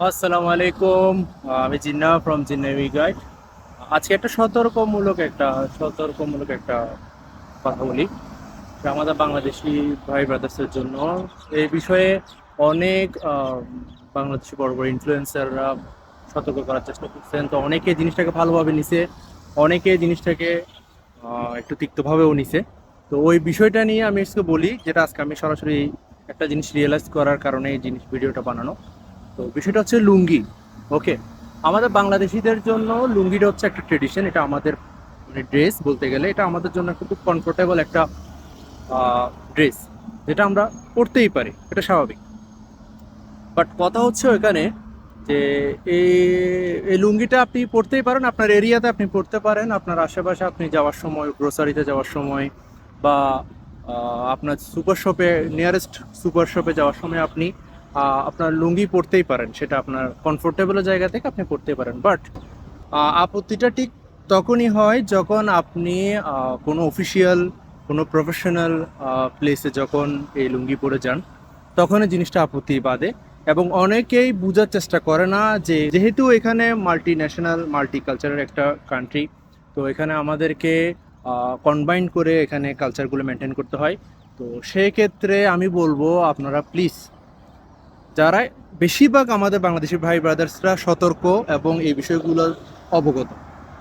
আসসালামু আলাইকুম। আমি জিন্না ফ্রম জিন্না গাইড। আজকে একটা সতর্কমূলক একটা কথা বলি যে আমাদের বাংলাদেশি ভাই ব্রাদার্সের জন্য এই বিষয়ে অনেক বাংলাদেশি বড় বড় ইনফ্লুয়েন্সাররা সতর্ক করার চেষ্টা করছেন। তো অনেকে জিনিসটাকে ভালোভাবে নিছে, অনেকে জিনিসটাকে একটু তিক্তভাবেও নিছে। তো ওই বিষয়টা নিয়ে আমি আজকে বলি, যেটা আজকে আমি সরাসরি একটা জিনিস রিয়েলাইজ করার কারণে এই ভিডিওটা বানানো। তো বিষয়টা হচ্ছে লুঙ্গি। ওকে, আমাদের বাংলাদেশিদের জন্য লুঙ্গিটা হচ্ছে একটা ট্রেডিশন। এটা আমাদের মানে ড্রেস বলতে গেলে এটা আমাদের জন্য একটা খুব কমফোর্টেবল একটা ড্রেস, যেটা আমরা পরতেই পারি, এটা স্বাভাবিক। বাট কথা হচ্ছে ওইখানে যে এই এই লুঙ্গিটা আপনি পরতেই পারেন, আপনার এরিয়াতে আপনি পরতে পারেন, আপনার আশেপাশে আপনি যাওয়ার সময়, গ্রোসারিতে যাওয়ার সময়, বা আপনার সুপার শপে, নিয়ারেস্ট সুপার শপে যাওয়ার সময় আপনি আপনার লুঙ্গি পরতেই পারেন, সেটা আপনার কমফোর্টেবল জায়গা থেকে আপনি পরতে পারেন। বাট আপত্তিটা ঠিক তখনই হয় যখন আপনি কোনো অফিসিয়াল, কোনো প্রফেশনাল প্লেসে যখন এই লুঙ্গি পরে যান, তখন এই জিনিসটা আপত্তি বাদে। এবং অনেকেই বোঝার চেষ্টা করে না যে যেহেতু এখানে মাল্টি ন্যাশনাল, মাল্টি কালচারের একটা কান্ট্রি, তো এখানে আমাদেরকে কম্বাইন করে এখানে কালচারগুলো মেনটেন করতে হয়। তো সেই ক্ষেত্রে আমি বলবো আপনারা প্লিজ, যারা বেশিরভাগ আমাদের বাংলাদেশি ভাই ব্রাদার্সরা সতর্ক এবং এই বিষয়গুলো অবগত,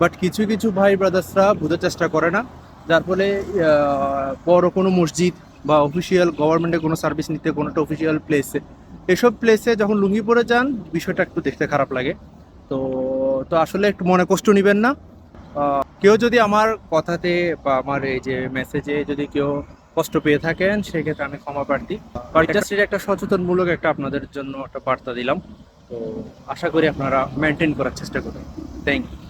বাট কিছু কিছু ভাই ব্রাদার্সরা বোঝার চেষ্টা করে না, যার ফলে বড় কোনো মসজিদ বা অফিসিয়াল গভর্নমেন্টের কোনো সার্ভিস নিতে, কোনো একটা অফিসিয়াল প্লেসে, এসব প্লেসে যখন লুঙ্গি পরে যান, বিষয়টা একটু দেখতে খারাপ লাগে। তো তো আসলে একটু মনে কষ্ট নেবেন না। কেউ যদি আমার কথাতে বা আমার এই যে মেসেজে যদি কেউ কষ্ট পেয়ে থাকেন, সেক্ষেত্রে আমি ক্ষমা প্রার্থী। বাট জাস্ট এটা একটা সচেতনমূলক একটা আপনাদের জন্য একটা বার্তা দিলাম। তো আশা করি আপনারা মেনটেন করার চেষ্টা করবেন। Thank you.